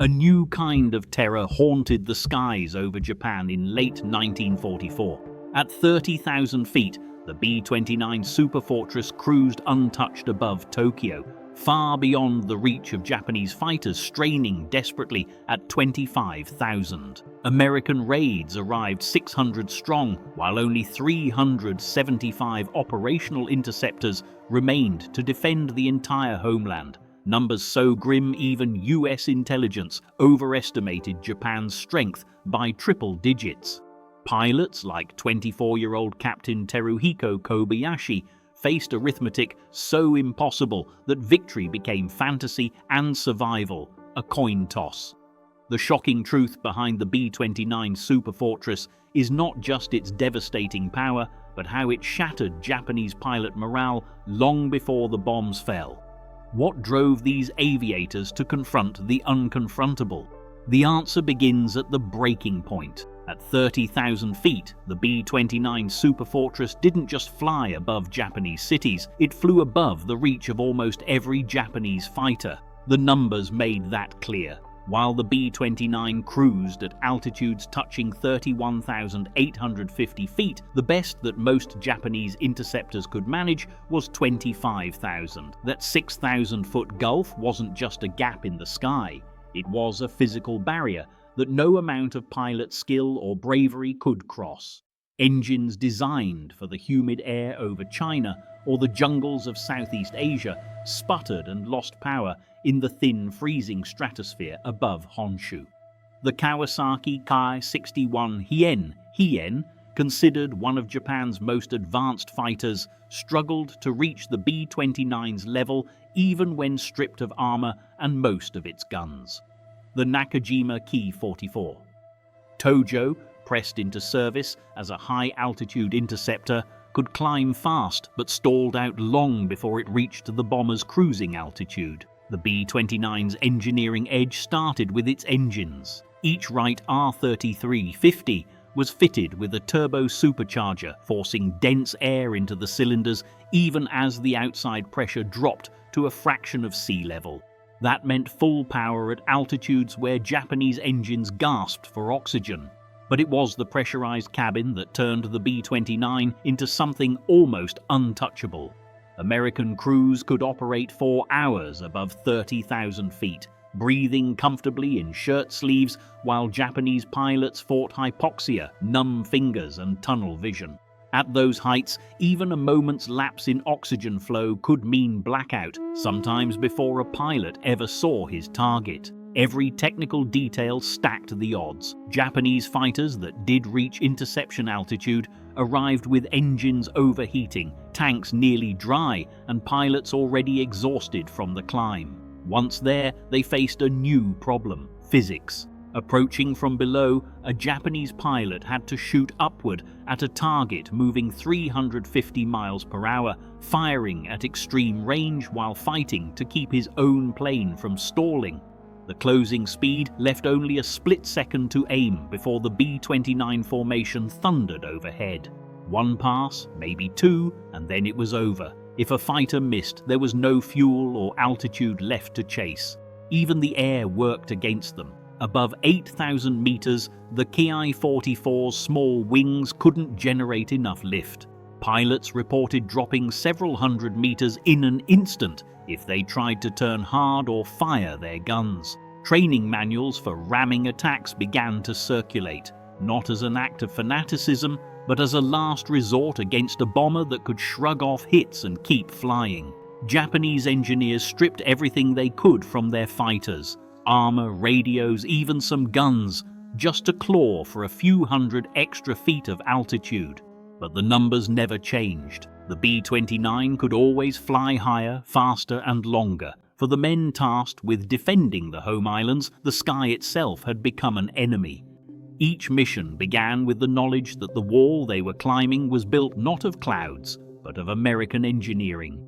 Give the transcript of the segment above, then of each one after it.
A new kind of terror haunted the skies over Japan in late 1944. At 30,000 feet, the B-29 Superfortress cruised untouched above Tokyo, far beyond the reach of Japanese fighters straining desperately at 25,000. American raids arrived 600 strong, while only 375 operational interceptors remained to defend the entire homeland. Numbers so grim even US intelligence overestimated Japan's strength by triple digits. Pilots like 24-year-old Captain Teruhiko Kobayashi faced arithmetic so impossible that victory became fantasy and survival, a coin toss. The shocking truth behind the B-29 Superfortress is not just its devastating power, but how it shattered Japanese pilot morale long before the bombs fell. What drove these aviators to confront the unconfrontable? The answer begins at the breaking point. At 30,000 feet, the B-29 Superfortress didn't just fly above Japanese cities, it flew above the reach of almost every Japanese fighter. The numbers made that clear. While the B-29 cruised at altitudes touching 31,850 feet, the best that most Japanese interceptors could manage was 25,000. That 6,000-foot gulf wasn't just a gap in the sky. It was a physical barrier that no amount of pilot skill or bravery could cross. Engines designed for the humid air over China or the jungles of Southeast Asia sputtered and lost power in the thin, freezing stratosphere above Honshu. The Kawasaki Ki-61 Hien, considered one of Japan's most advanced fighters, struggled to reach the B-29's level even when stripped of armor and most of its guns. The Nakajima Ki-44. Tojo, pressed into service as a high-altitude interceptor, could climb fast but stalled out long before it reached the bomber's cruising altitude. The B-29's engineering edge started with its engines. Each Wright R-3350 was fitted with a turbo supercharger, forcing dense air into the cylinders even as the outside pressure dropped to a fraction of sea level. That meant full power at altitudes where Japanese engines gasped for oxygen. But it was the pressurized cabin that turned the B-29 into something almost untouchable. American crews could operate for hours above 30,000 feet, breathing comfortably in shirt sleeves while Japanese pilots fought hypoxia, numb fingers, and tunnel vision. At those heights, even a moment's lapse in oxygen flow could mean blackout, sometimes before a pilot ever saw his target. Every technical detail stacked the odds. Japanese fighters that did reach interception altitude arrived with engines overheating, tanks nearly dry, and pilots already exhausted from the climb. Once there, they faced a new problem: physics. Approaching from below, a Japanese pilot had to shoot upward at a target moving 350 miles per hour, firing at extreme range while fighting to keep his own plane from stalling. The closing speed left only a split second to aim before the B-29 formation thundered overhead. One pass, maybe two, and then it was over. If a fighter missed, there was no fuel or altitude left to chase. Even the air worked against them. Above 8,000 meters, the Ki-44's small wings couldn't generate enough lift. Pilots reported dropping several hundred meters in an instant if they tried to turn hard or fire their guns. Training manuals for ramming attacks began to circulate, not as an act of fanaticism, but as a last resort against a bomber that could shrug off hits and keep flying. Japanese engineers stripped everything they could from their fighters: armor, radios, even some guns, just to claw for a few hundred extra feet of altitude. But the numbers never changed. The B-29 could always fly higher, faster, and longer. For the men tasked with defending the home islands, the sky itself had become an enemy. Each mission began with the knowledge that the wall they were climbing was built not of clouds, but of American engineering.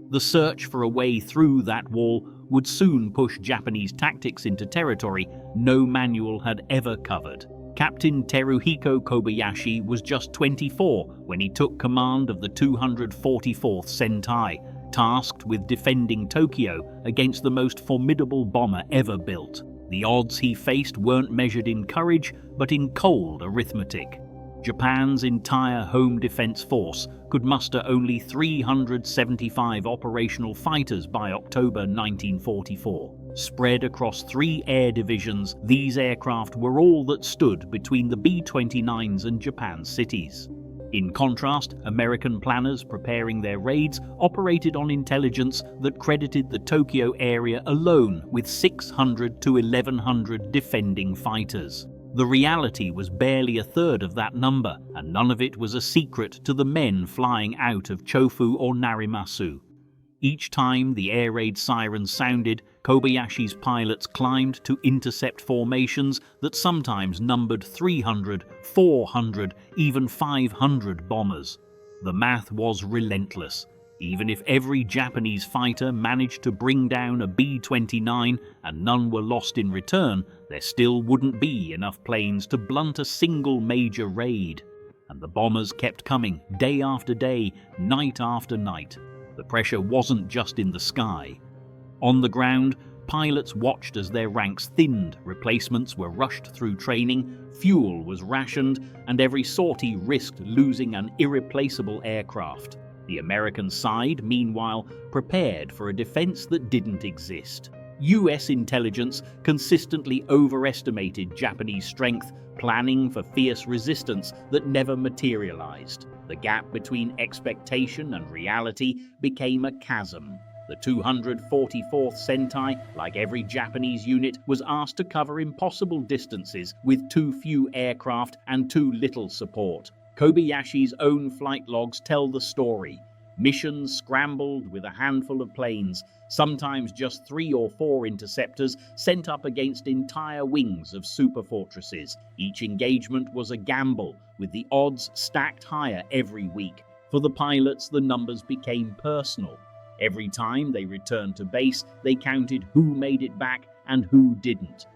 The search for a way through that wall would soon push Japanese tactics into territory no manual had ever covered. Captain Teruhiko Kobayashi was just 24 when he took command of the 244th Sentai, tasked with defending Tokyo against the most formidable bomber ever built. The odds he faced weren't measured in courage, but in cold arithmetic. Japan's entire home defense force could muster only 375 operational fighters by October 1944. Spread across 3 air divisions, these aircraft were all that stood between the B-29s and Japan's cities. In contrast, American planners preparing their raids operated on intelligence that credited the Tokyo area alone with 600 to 1,100 defending fighters. The reality was barely a third of that number, and none of it was a secret to the men flying out of Chofu or Narimasu. Each time the air raid siren sounded, Kobayashi's pilots climbed to intercept formations that sometimes numbered 300, 400, even 500 bombers. The math was relentless. Even if every Japanese fighter managed to bring down a B-29 and none were lost in return, there still wouldn't be enough planes to blunt a single major raid. And the bombers kept coming, day after day, night after night. The pressure wasn't just in the sky. On the ground, pilots watched as their ranks thinned, replacements were rushed through training, fuel was rationed, and every sortie risked losing an irreplaceable aircraft. The American side, meanwhile, prepared for a defense that didn't exist. US intelligence consistently overestimated Japanese strength, planning for fierce resistance that never materialized. The gap between expectation and reality became a chasm. The 244th Sentai, like every Japanese unit, was asked to cover impossible distances with too few aircraft and too little support. Kobayashi's own flight logs tell the story. Missions scrambled with a handful of planes, sometimes just 3 or 4 interceptors sent up against entire wings of superfortresses. Each engagement was a gamble, with the odds stacked higher every week. For the pilots, the numbers became personal. Every time they returned to base, they counted who made it back and who didn't.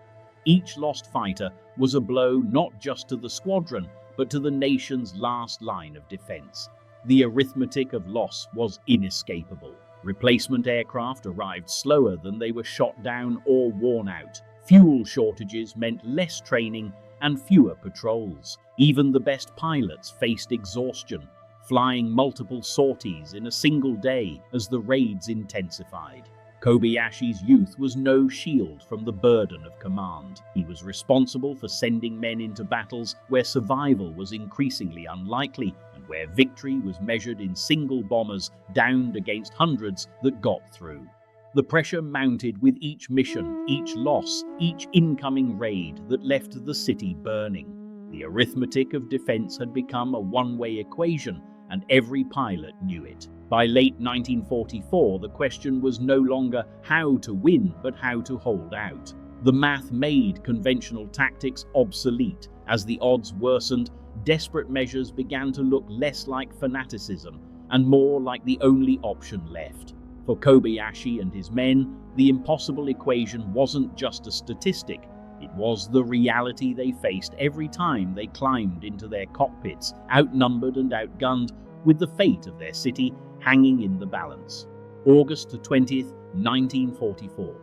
Each lost fighter was a blow not just to the squadron, but to the nation's last line of defense. The arithmetic of loss was inescapable. Replacement aircraft arrived slower than they were shot down or worn out. Fuel shortages meant less training and fewer patrols. Even the best pilots faced exhaustion, flying multiple sorties in a single day as the raids intensified. Kobayashi's youth was no shield from the burden of command. He was responsible for sending men into battles where survival was increasingly unlikely and where victory was measured in single bombers downed against hundreds that got through. The pressure mounted with each mission, each loss, each incoming raid that left the city burning. The arithmetic of defense had become a one-way equation, and every pilot knew it. By late 1944, the question was no longer how to win, but how to hold out. The math made conventional tactics obsolete. As the odds worsened, desperate measures began to look less like fanaticism and more like the only option left. For Kobayashi and his men, the impossible equation wasn't just a statistic. It was the reality they faced every time they climbed into their cockpits, outnumbered and outgunned, with the fate of their city hanging in the balance. August 20th, 1944.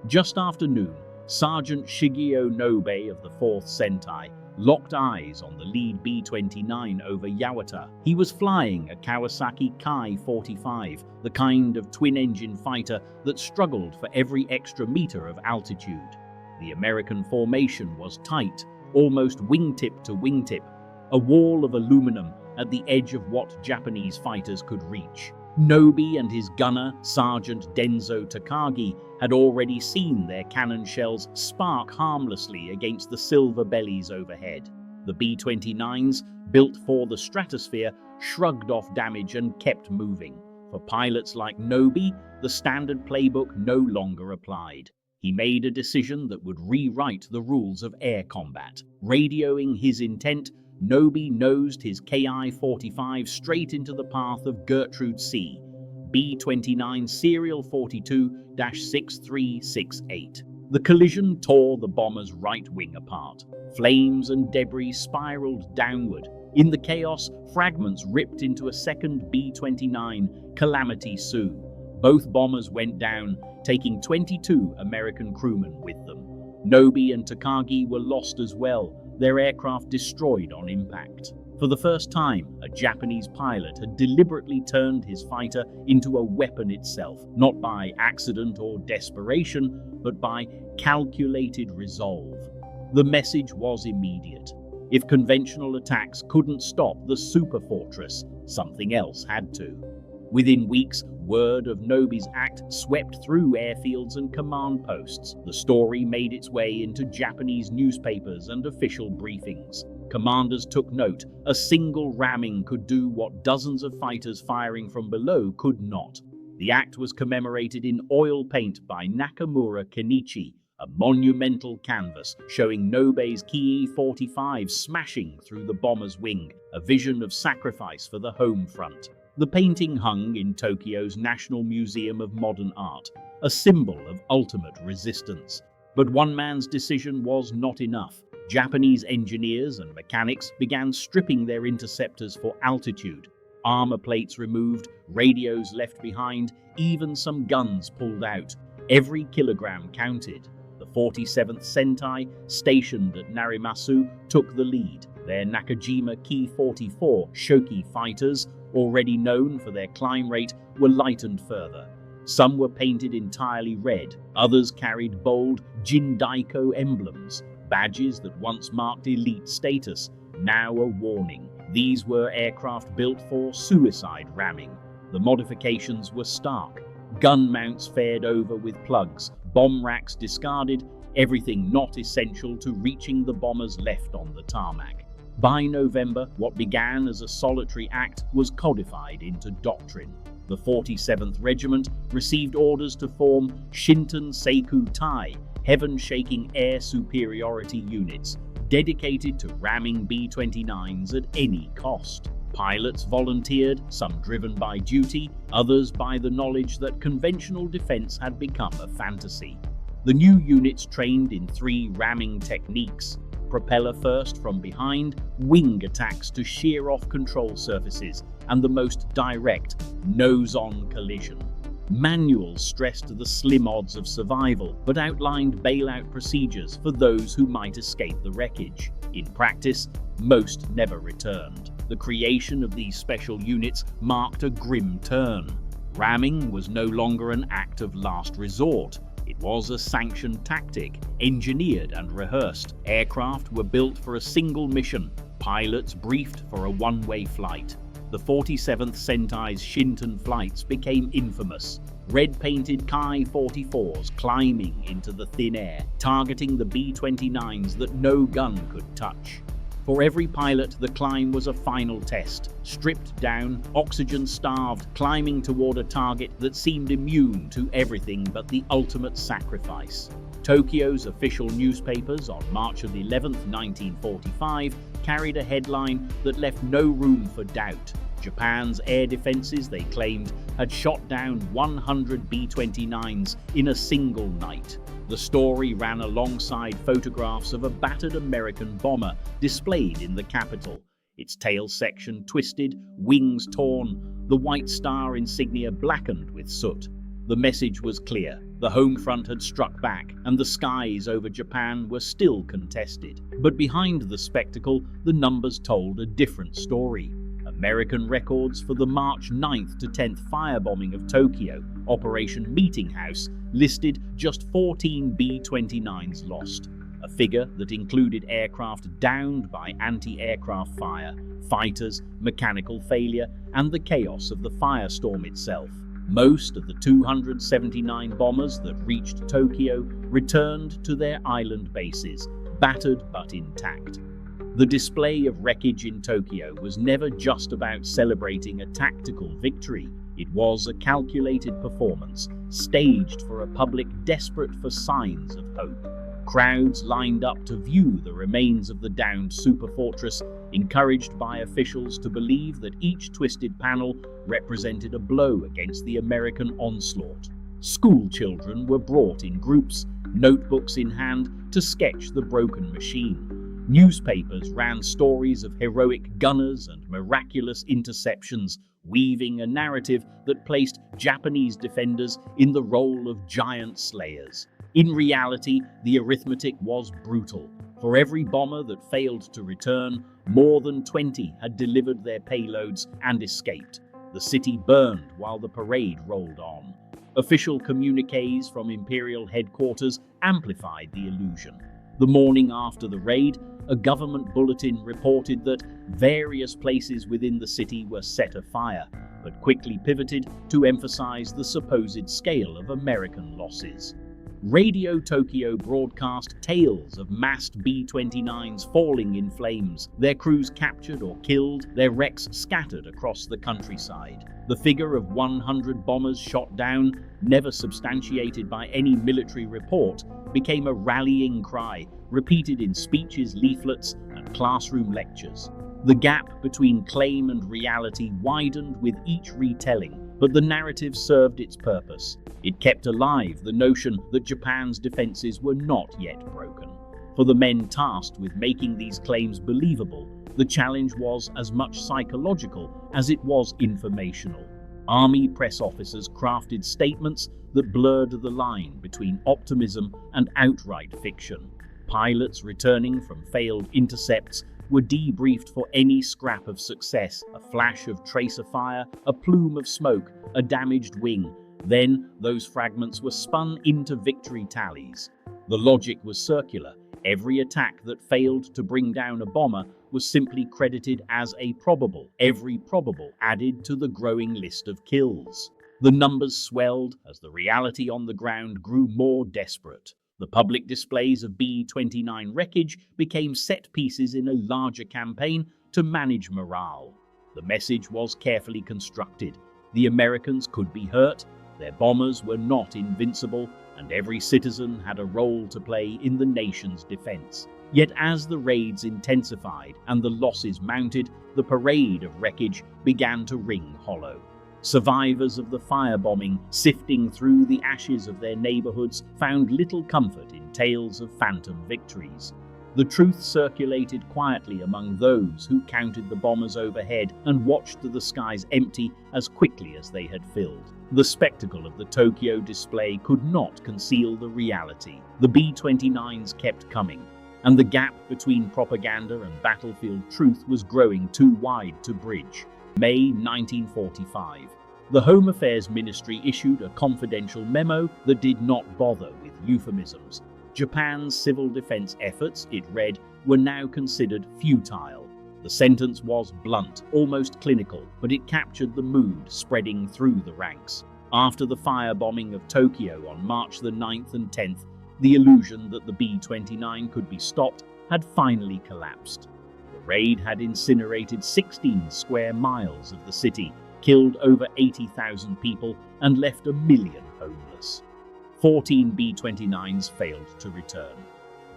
Just after noon, Sergeant Shigeo Nobe of the 4th Sentai locked eyes on the lead B-29 over Yawata. He was flying a Kawasaki Kai-45, the kind of twin-engine fighter that struggled for every extra meter of altitude. The American formation was tight, almost wingtip to wingtip, a wall of aluminum at the edge of what Japanese fighters could reach. Nobe and his gunner, Sergeant Denzo Takagi, had already seen their cannon shells spark harmlessly against the silver bellies overhead. The B-29s, built for the stratosphere, shrugged off damage and kept moving. For pilots like Nobe, the standard playbook no longer applied. He made a decision that would rewrite the rules of air combat. Radioing his intent, Nobe nosed his Ki-45 straight into the path of Gertrude C, B-29 Serial 42-6368. The collision tore the bomber's right wing apart. Flames and debris spiraled downward. In the chaos, fragments ripped into a second B-29, Calamity Sue. Both bombers went down, taking 22 American crewmen with them. Nobe and Takagi were lost as well, their aircraft destroyed on impact. For the first time, a Japanese pilot had deliberately turned his fighter into a weapon itself, not by accident or desperation, but by calculated resolve. The message was immediate. If conventional attacks couldn't stop the Superfortress, something else had to. Within weeks, word of Nobe's act swept through airfields and command posts. The story made its way into Japanese newspapers and official briefings. Commanders took note. A single ramming could do what dozens of fighters firing from below could not. The act was commemorated in oil paint by Nakamura Kenichi, a monumental canvas showing Nobe's Ki-45 smashing through the bomber's wing, a vision of sacrifice for the home front. The painting hung in Tokyo's National Museum of Modern Art, a symbol of ultimate resistance. But one man's decision was not enough. Japanese engineers and mechanics began stripping their interceptors for altitude. Armor plates removed, radios left behind, even some guns pulled out. Every kilogram counted. The 47th Sentai, stationed at Narimasu, took the lead. Their Nakajima Ki-44 Shoki fighters, already known for their climb rate, were lightened further. Some were painted entirely red, others carried bold Jindaiko emblems, badges that once marked elite status, now a warning. These were aircraft built for suicide ramming. The modifications were stark. Gun mounts fared over with plugs, bomb racks discarded, everything not essential to reaching the bombers left on the tarmac. By November, what began as a solitary act was codified into doctrine. The 47th Regiment received orders to form Shinton Seiku Tai, heaven-shaking air superiority units, dedicated to ramming B-29s at any cost. Pilots volunteered, some driven by duty, others by the knowledge that conventional defense had become a fantasy. The new units trained in 3 ramming techniques: propeller first from behind, wing attacks to shear off control surfaces, and the most direct, nose-on collision. Manuals stressed the slim odds of survival, but outlined bailout procedures for those who might escape the wreckage. In practice, most never returned. The creation of these special units marked a grim turn. Ramming was no longer an act of last resort. It was a sanctioned tactic, engineered and rehearsed. Aircraft were built for a single mission, pilots briefed for a one-way flight. The 47th Sentai's Shinton flights became infamous. Red-painted Ki-44s climbing into the thin air, targeting the B-29s that no gun could touch. For every pilot, the climb was a final test. Stripped down, oxygen-starved, climbing toward a target that seemed immune to everything but the ultimate sacrifice. Tokyo's official newspapers on March 11, 1945, carried a headline that left no room for doubt. Japan's air defenses, they claimed, had shot down 100 B-29s in a single night. The story ran alongside photographs of a battered American bomber displayed in the capital, its tail section twisted, wings torn, the White Star insignia blackened with soot. The message was clear. The home front had struck back, and the skies over Japan were still contested. But behind the spectacle, the numbers told a different story. American records for the March 9th to 10th firebombing of Tokyo, Operation Meeting House, listed just 14 B-29s lost, a figure that included aircraft downed by anti-aircraft fire, fighters, mechanical failure, and the chaos of the firestorm itself. Most of the 279 bombers that reached Tokyo returned to their island bases, battered but intact. The display of wreckage in Tokyo was never just about celebrating a tactical victory. It was a calculated performance, staged for a public desperate for signs of hope. Crowds lined up to view the remains of the downed Superfortress, encouraged by officials to believe that each twisted panel represented a blow against the American onslaught. School children were brought in groups, notebooks in hand, to sketch the broken machine. Newspapers ran stories of heroic gunners and miraculous interceptions, weaving a narrative that placed Japanese defenders in the role of giant slayers. In reality, the arithmetic was brutal. For every bomber that failed to return, more than 20 had delivered their payloads and escaped. The city burned while the parade rolled on. Official communiques from Imperial headquarters amplified the illusion. The morning after the raid, a government bulletin reported that various places within the city were set afire, but quickly pivoted to emphasize the supposed scale of American losses. Radio Tokyo broadcast tales of massed B-29s falling in flames, their crews captured or killed, their wrecks scattered across the countryside. The figure of 100 bombers shot down, never substantiated by any military report, became a rallying cry, repeated in speeches, leaflets, and classroom lectures. The gap between claim and reality widened with each retelling, but the narrative served its purpose. It kept alive the notion that Japan's defenses were not yet broken. For the men tasked with making these claims believable, the challenge was as much psychological as it was informational. Army press officers crafted statements that blurred the line between optimism and outright fiction. Pilots returning from failed intercepts were debriefed for any scrap of success, a flash of tracer fire, a plume of smoke, a damaged wing. Then those fragments were spun into victory tallies. The logic was circular. Every attack that failed to bring down a bomber was simply credited as a probable. Every probable added to the growing list of kills. The numbers swelled as the reality on the ground grew more desperate. The public displays of B-29 wreckage became set pieces in a larger campaign to manage morale. The message was carefully constructed. The Americans could be hurt, their bombers were not invincible, and every citizen had a role to play in the nation's defense. Yet as the raids intensified and the losses mounted, the parade of wreckage began to ring hollow. Survivors of the firebombing, sifting through the ashes of their neighborhoods, found little comfort in tales of phantom victories. The truth circulated quietly among those who counted the bombers overhead and watched the skies empty as quickly as they had filled. The spectacle of the Tokyo display could not conceal the reality. The B-29s kept coming, and the gap between propaganda and battlefield truth was growing too wide to bridge. May 1945. The Home Affairs Ministry issued a confidential memo that did not bother with euphemisms. Japan's civil defense efforts, it read, were now considered futile. The sentence was blunt, almost clinical, but it captured the mood spreading through the ranks. After the firebombing of Tokyo on March the 9th and 10th, the illusion that the B-29 could be stopped had finally collapsed. The raid had incinerated 16 square miles of the city, killed over 80,000 people, and left 1 million homeless. 14 B-29s failed to return.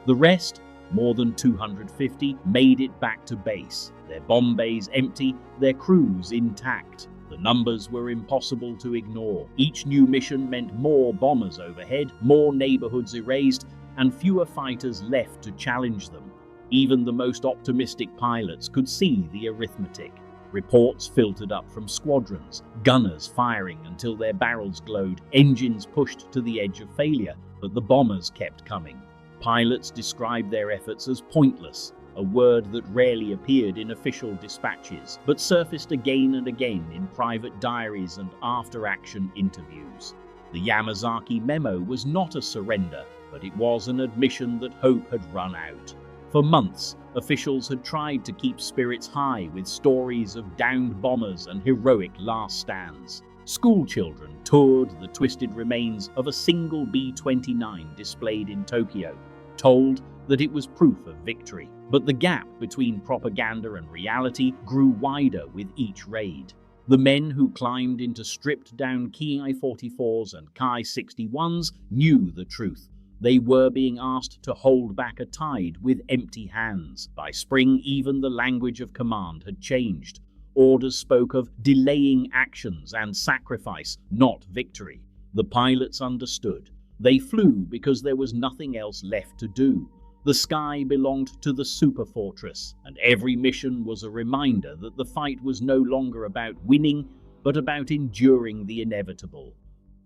The rest, more than 250, made it back to base, their bomb bays empty, their crews intact. The numbers were impossible to ignore. Each new mission meant more bombers overhead, more neighborhoods erased, and fewer fighters left to challenge them. Even the most optimistic pilots could see the arithmetic. Reports filtered up from squadrons, gunners firing until their barrels glowed, engines pushed to the edge of failure, but the bombers kept coming. Pilots described their efforts as pointless, a word that rarely appeared in official dispatches, but surfaced again and again in private diaries and after-action interviews. The Yamazaki memo was not a surrender, but it was an admission that hope had run out. For months, officials had tried to keep spirits high with stories of downed bombers and heroic last stands. School children toured the twisted remains of a single B-29 displayed in Tokyo, told that it was proof of victory. But the gap between propaganda and reality grew wider with each raid. The men who climbed into stripped-down Ki-44s and Ki-61s knew the truth. They were being asked to hold back a tide with empty hands. By spring, even the language of command had changed. Orders spoke of delaying actions and sacrifice, not victory. The pilots understood. They flew because there was nothing else left to do. The sky belonged to the Superfortress, and every mission was a reminder that the fight was no longer about winning, but about enduring the inevitable.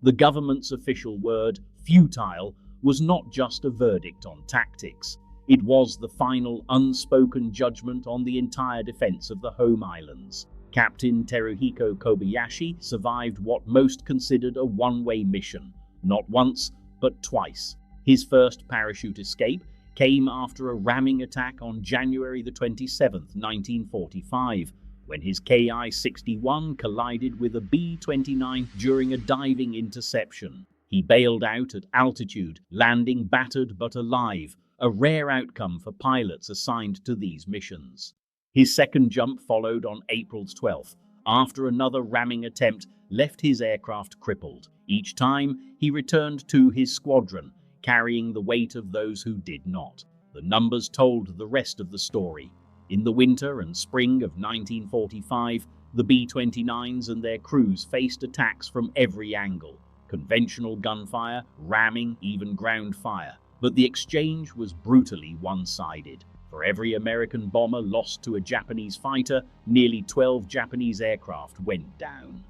The government's official word, futile, was not just a verdict on tactics. It was the final unspoken judgment on the entire defense of the home islands. Captain Teruhiko Kobayashi survived what most considered a one-way mission, not once, but twice. His first parachute escape came after a ramming attack on January 27, 1945, when his Ki-61 collided with a B-29 during a diving interception. He bailed out at altitude, landing battered but alive, a rare outcome for pilots assigned to these missions. His second jump followed on April 12th, after another ramming attempt left his aircraft crippled. Each time, he returned to his squadron, carrying the weight of those who did not. The numbers told the rest of the story. In the winter and spring of 1945, the B-29s and their crews faced attacks from every angle: conventional gunfire, ramming, even ground fire. But the exchange was brutally one-sided. For every American bomber lost to a Japanese fighter, nearly 12 Japanese aircraft went down.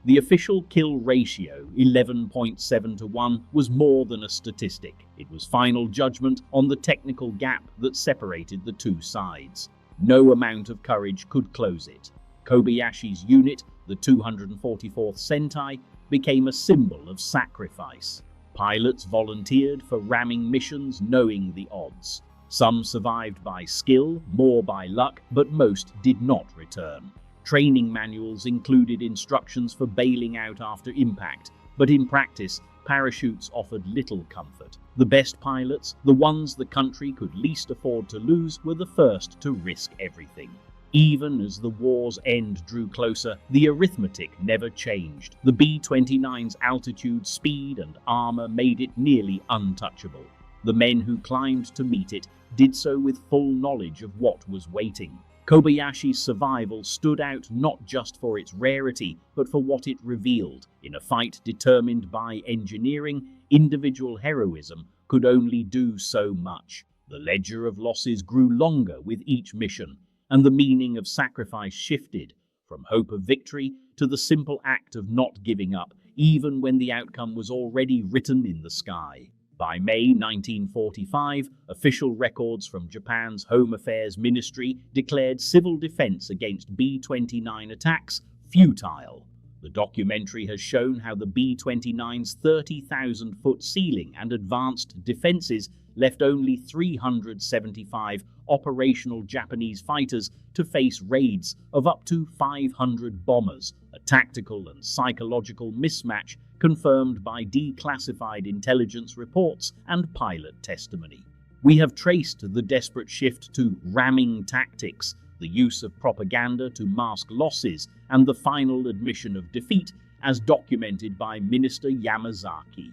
The official kill ratio, 11.7 to 1, was more than a statistic. It was final judgment on the technical gap that separated the two sides. No amount of courage could close it. Kobayashi's unit, the 244th Sentai, became a symbol of sacrifice. Pilots volunteered for ramming missions knowing the odds. Some survived by skill, more by luck, but most did not return. Training manuals included instructions for bailing out after impact, but in practice, parachutes offered little comfort. The best pilots, the ones the country could least afford to lose, were the first to risk everything. Even as the war's end drew closer, the arithmetic never changed. The B-29's altitude, speed, and armor made it nearly untouchable. The men who climbed to meet it did so with full knowledge of what was waiting. Kobayashi's survival stood out not just for its rarity, but for what it revealed. In a fight determined by engineering, individual heroism could only do so much. The ledger of losses grew longer with each mission, and the meaning of sacrifice shifted from hope of victory to the simple act of not giving up, even when the outcome was already written in the sky. By May 1945, official records from Japan's Home Affairs Ministry declared civil defense against B-29 attacks futile. The documentary has shown how the B-29's 30,000-foot ceiling and advanced defenses left only 375 operational Japanese fighters to face raids of up to 500 bombers, a tactical and psychological mismatch confirmed by declassified intelligence reports and pilot testimony. We have traced the desperate shift to ramming tactics, the use of propaganda to mask losses, and the final admission of defeat as documented by Minister Yamazaki.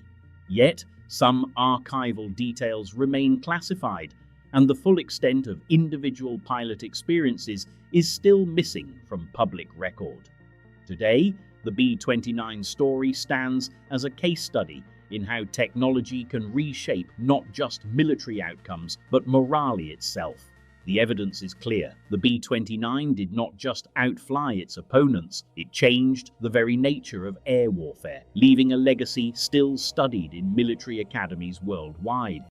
Yet, some archival details remain classified, and the full extent of individual pilot experiences is still missing from public record. Today, the B-29 story stands as a case study in how technology can reshape not just military outcomes, but morale itself. The evidence is clear. The B-29 did not just outfly its opponents, it changed the very nature of air warfare, leaving a legacy still studied in military academies worldwide.